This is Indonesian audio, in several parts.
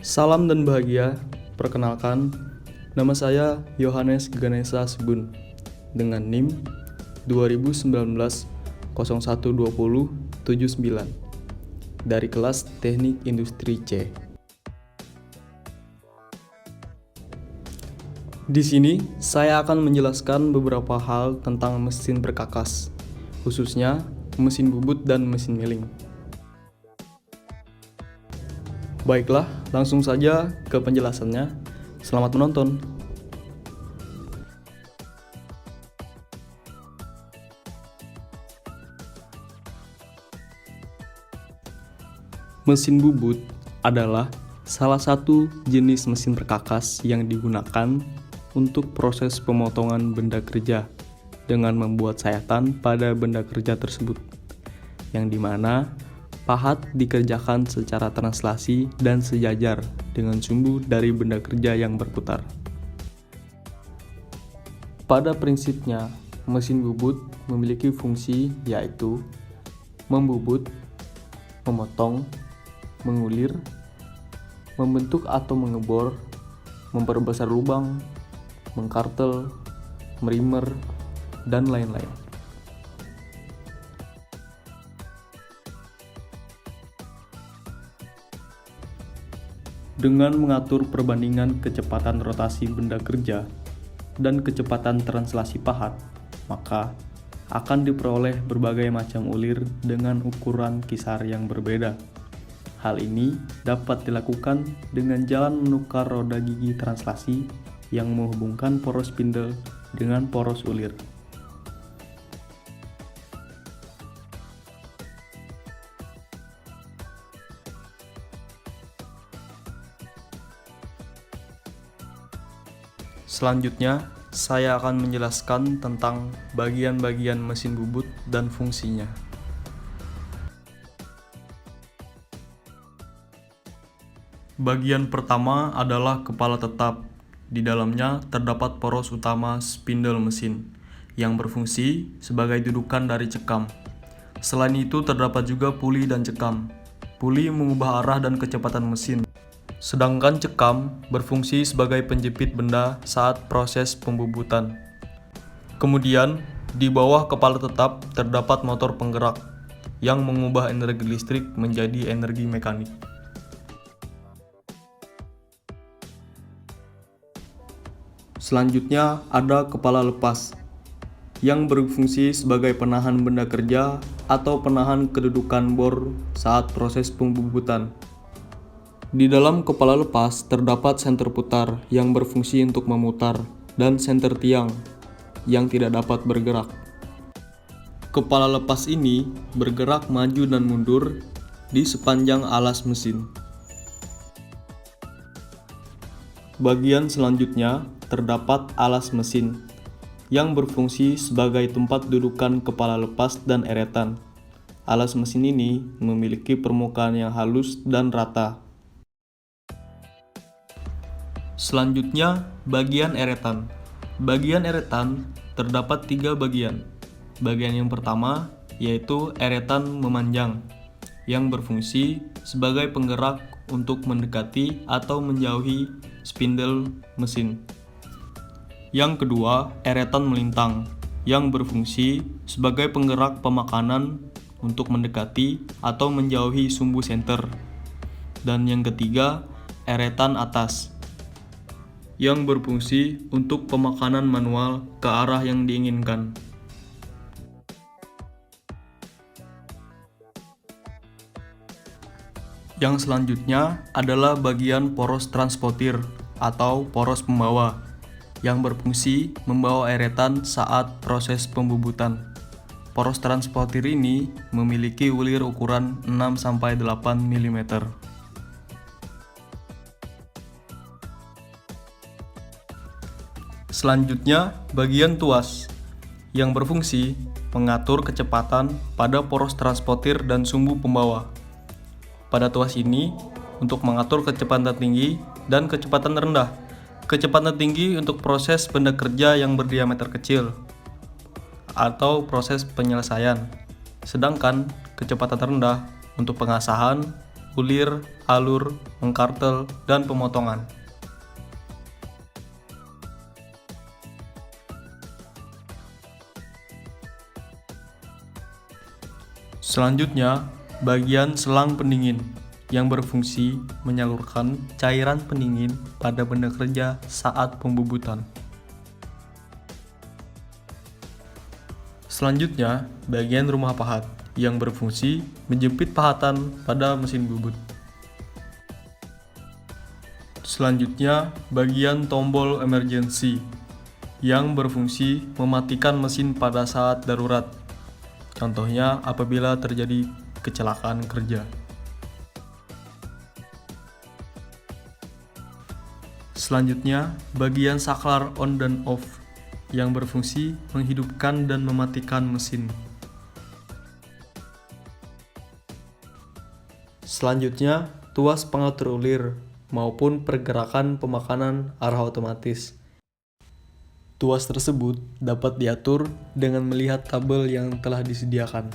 Salam dan bahagia, perkenalkan, nama saya Yohanes Ganesha Sugun dengan NIM 2019 0120 79 dari kelas Teknik Industri C. Di sini saya akan menjelaskan beberapa hal tentang mesin perkakas, khususnya mesin bubut dan mesin milling. Baiklah, langsung saja ke penjelasannya. Selamat menonton. Mesin bubut adalah salah satu jenis mesin perkakas yang digunakan untuk proses pemotongan benda kerja dengan membuat sayatan pada benda kerja tersebut, yang dimana pahat dikerjakan secara translasi dan sejajar dengan sumbu dari benda kerja yang berputar. Pada prinsipnya, mesin bubut memiliki fungsi yaitu membubut, memotong, mengulir, membentuk atau mengebor, memperbesar lubang, mengkartel, merimer, dan lain-lain. Dengan mengatur perbandingan kecepatan rotasi benda kerja dan kecepatan translasi pahat, maka akan diperoleh berbagai macam ulir dengan ukuran kisar yang berbeda. Hal ini dapat dilakukan dengan jalan menukar roda gigi translasi yang menghubungkan poros spindle dengan poros ulir. Selanjutnya, saya akan menjelaskan tentang bagian-bagian mesin bubut dan fungsinya. Bagian pertama adalah kepala tetap. Di dalamnya terdapat poros utama spindle mesin yang berfungsi sebagai dudukan dari cekam. Selain itu terdapat juga puli dan cekam. Puli mengubah arah dan kecepatan mesin, sedangkan cekam berfungsi sebagai penjepit benda saat proses pembubutan. Kemudian, di bawah kepala tetap terdapat motor penggerak yang mengubah energi listrik menjadi energi mekanik. Selanjutnya ada kepala lepas yang berfungsi sebagai penahan benda kerja atau penahan kedudukan bor saat proses pembubutan. Di dalam kepala lepas terdapat senter putar yang berfungsi untuk memutar dan senter tiang yang tidak dapat bergerak. Kepala lepas ini bergerak maju dan mundur di sepanjang alas mesin. Bagian selanjutnya terdapat alas mesin yang berfungsi sebagai tempat dudukan kepala lepas dan eretan. Alas mesin ini memiliki permukaan yang halus dan rata. Selanjutnya, bagian eretan. Bagian eretan terdapat 3 bagian. Bagian yang pertama yaitu eretan memanjang yang berfungsi sebagai penggerak untuk mendekati atau menjauhi spindle mesin. Yang kedua, eretan melintang yang berfungsi sebagai penggerak pemakanan untuk mendekati atau menjauhi sumbu senter. Dan yang ketiga, eretan atas yang berfungsi untuk pemakanan manual ke arah yang diinginkan. Yang selanjutnya adalah bagian poros transportir atau poros pembawa yang berfungsi membawa eretan saat proses pembubutan. Poros transportir ini memiliki ulir ukuran 6-8 mm. Selanjutnya, bagian tuas yang berfungsi mengatur kecepatan pada poros transportir dan sumbu pembawa. Pada tuas ini untuk mengatur kecepatan tinggi dan kecepatan rendah. Kecepatan tinggi untuk proses benda kerja yang berdiameter kecil atau proses penyelesaian. Sedangkan kecepatan rendah untuk pengasahan ulir, alur, mengkartel, dan pemotongan. Selanjutnya, bagian selang pendingin yang berfungsi menyalurkan cairan pendingin pada benda kerja saat pembubutan. Selanjutnya, bagian rumah pahat yang berfungsi menjepit pahatan pada mesin bubut. Selanjutnya, bagian tombol emergency yang berfungsi mematikan mesin pada saat darurat. Contohnya apabila terjadi kecelakaan kerja. Selanjutnya, bagian saklar on dan off yang berfungsi menghidupkan dan mematikan mesin. Selanjutnya, tuas pengatur ulir maupun pergerakan pemakanan arah otomatis. Tuas tersebut dapat diatur dengan melihat tabel yang telah disediakan.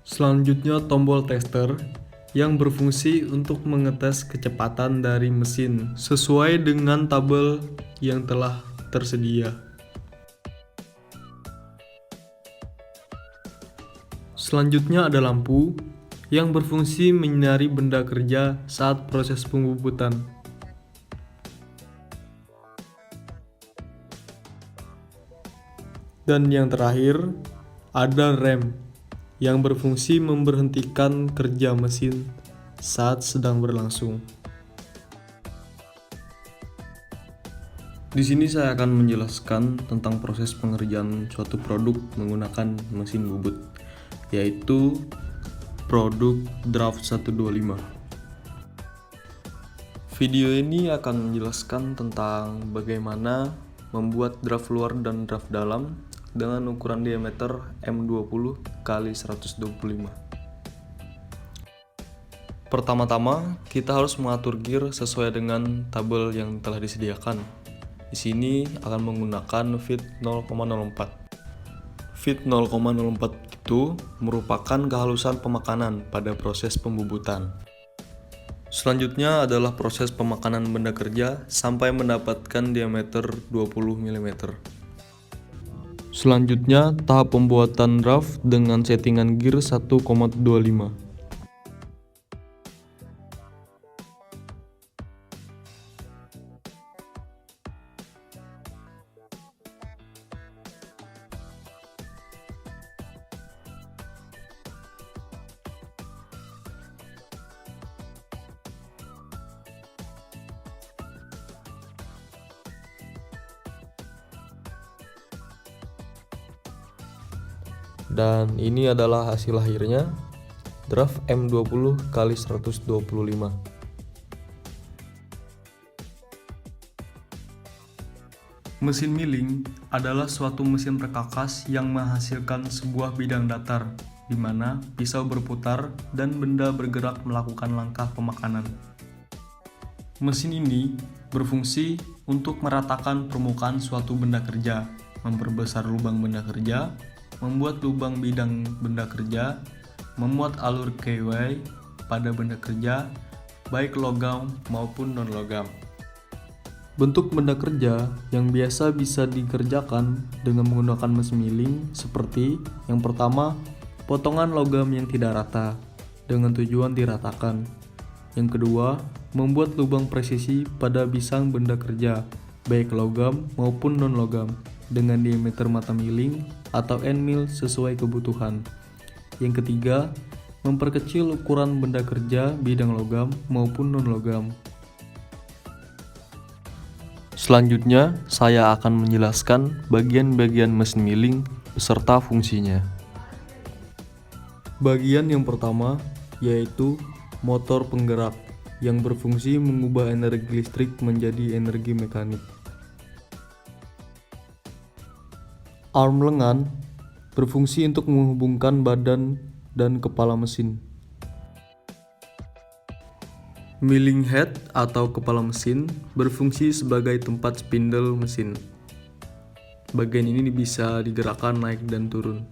Selanjutnya, tombol tester yang berfungsi untuk mengetes kecepatan dari mesin sesuai dengan tabel yang telah tersedia. Selanjutnya ada lampu yang berfungsi menyinari benda kerja saat proses pembubutan. Dan yang terakhir, ada rem yang berfungsi memberhentikan kerja mesin saat sedang berlangsung. Di sini saya akan menjelaskan tentang proses pengerjaan suatu produk menggunakan mesin bubut, yaitu produk Draft 125. Video ini akan menjelaskan tentang bagaimana membuat draft luar dan draft dalam dengan ukuran diameter M20 x 125. Pertama-tama, kita harus mengatur gear sesuai dengan tabel yang telah disediakan. Di sini akan menggunakan fit 0,04. Fit 0,04 itu merupakan kehalusan pemakanan pada proses pembubutan. Selanjutnya adalah proses pemakanan benda kerja sampai mendapatkan diameter 20 mm. Selanjutnya, tahap pembuatan draft dengan settingan gear 1,25. Dan ini adalah hasil akhirnya, draft M20 x 125. Mesin milling adalah suatu mesin perkakas yang menghasilkan sebuah bidang datar, di mana pisau berputar dan benda bergerak melakukan langkah pemakanan. Mesin ini berfungsi untuk meratakan permukaan suatu benda kerja, memperbesar lubang benda kerja, membuat lubang bidang benda kerja, memuat alur KY pada benda kerja, baik logam maupun non-logam. Bentuk benda kerja yang biasa bisa dikerjakan dengan menggunakan mesin milling seperti yang pertama, potongan logam yang tidak rata dengan tujuan diratakan. Yang kedua, membuat lubang presisi pada bisang benda kerja, baik logam maupun non-logam, dengan diameter mata milling atau end mill sesuai kebutuhan. Yang ketiga, memperkecil ukuran benda kerja bidang logam maupun non-logam. Selanjutnya, saya akan menjelaskan bagian-bagian mesin milling beserta fungsinya. Bagian yang pertama yaitu motor penggerak yang berfungsi mengubah energi listrik menjadi energi mekanik. Arm lengan berfungsi untuk menghubungkan badan dan kepala mesin. Milling head atau kepala mesin berfungsi sebagai tempat spindle mesin. Bagian ini bisa digerakkan naik dan turun.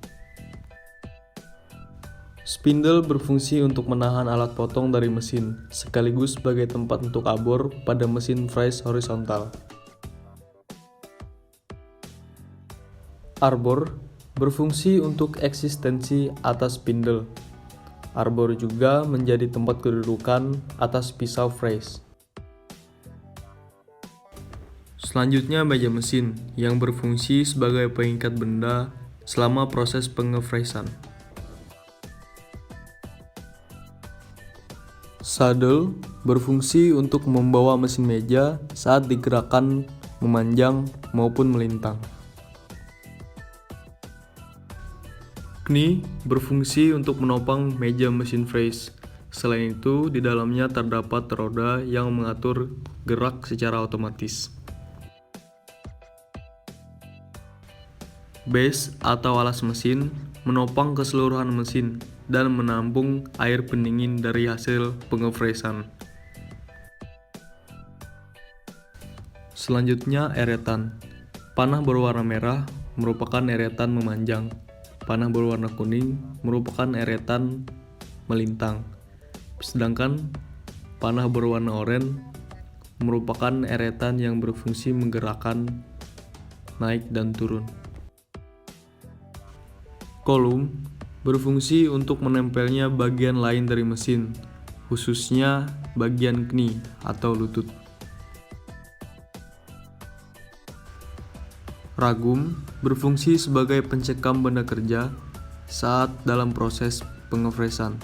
Spindle berfungsi untuk menahan alat potong dari mesin, sekaligus sebagai tempat untuk abor pada mesin vise horizontal. Arbor berfungsi untuk eksistensi atas spindle. Arbor juga menjadi tempat kedudukan atas pisau vise. Selanjutnya meja mesin yang berfungsi sebagai pengikat benda selama proses pengefresan. Saddle berfungsi untuk membawa mesin meja saat digerakkan memanjang maupun melintang. Knee berfungsi untuk menopang meja mesin vise. Selain itu, di dalamnya terdapat roda yang mengatur gerak secara otomatis. Base atau alas mesin menopang keseluruhan mesin dan menampung air pendingin dari hasil pengefresan. Selanjutnya eretan. Panah berwarna merah merupakan eretan memanjang. Panah berwarna kuning merupakan eretan melintang. Sedangkan panah berwarna oranye merupakan eretan yang berfungsi menggerakkan naik dan turun. Kolum berfungsi untuk menempelnya bagian lain dari mesin, khususnya bagian knee atau lutut. Ragum berfungsi sebagai pencekam benda kerja saat dalam proses pengefresan.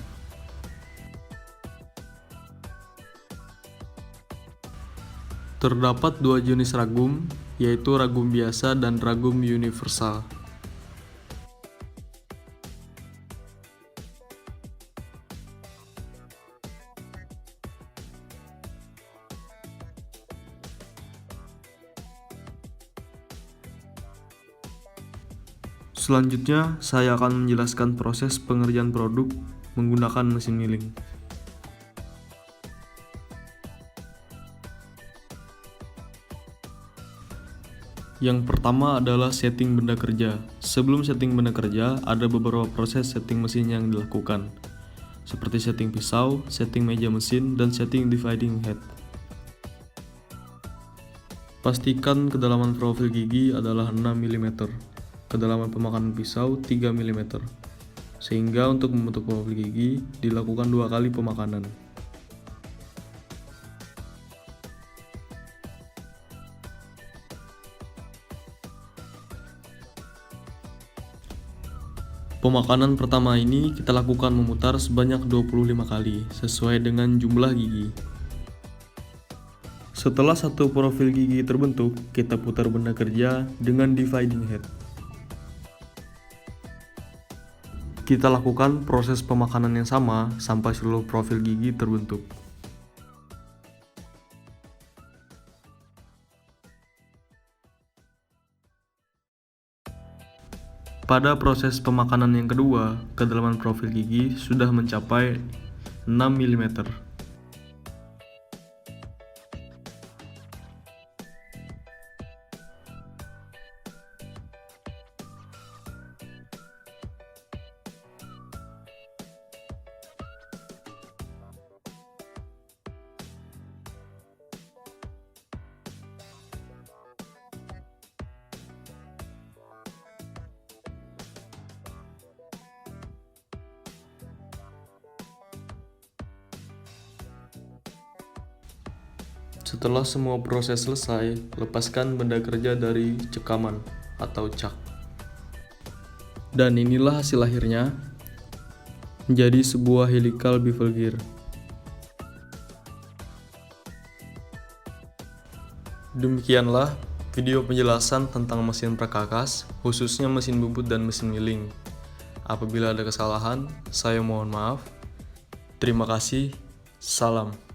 Terdapat dua jenis ragum, yaitu ragum biasa dan ragum universal. Selanjutnya, saya akan menjelaskan proses pengerjaan produk menggunakan mesin milling. Yang pertama adalah setting benda kerja. Sebelum setting benda kerja, ada beberapa proses setting mesin yang dilakukan, seperti setting pisau, setting meja mesin, dan setting dividing head. Pastikan kedalaman profil gigi adalah 6 mm. Kedalaman pemakanan pisau 3 mm, sehingga untuk membentuk profil gigi dilakukan 2 kali pemakanan. Pemakanan pertama ini kita lakukan memutar sebanyak 25 kali, sesuai dengan jumlah gigi. Setelah satu profil gigi terbentuk, kita putar benda kerja dengan dividing head. Kita lakukan proses pemakanan yang sama sampai seluruh profil gigi terbentuk. Pada proses pemakanan yang kedua, kedalaman profil gigi sudah mencapai 6 mm. Setelah semua proses selesai, lepaskan benda kerja dari cekaman atau cak. Dan inilah hasil akhirnya, menjadi sebuah helical bevel gear. Demikianlah video penjelasan tentang mesin perkakas, khususnya mesin bubut dan mesin milling. Apabila ada kesalahan, saya mohon maaf. Terima kasih. Salam.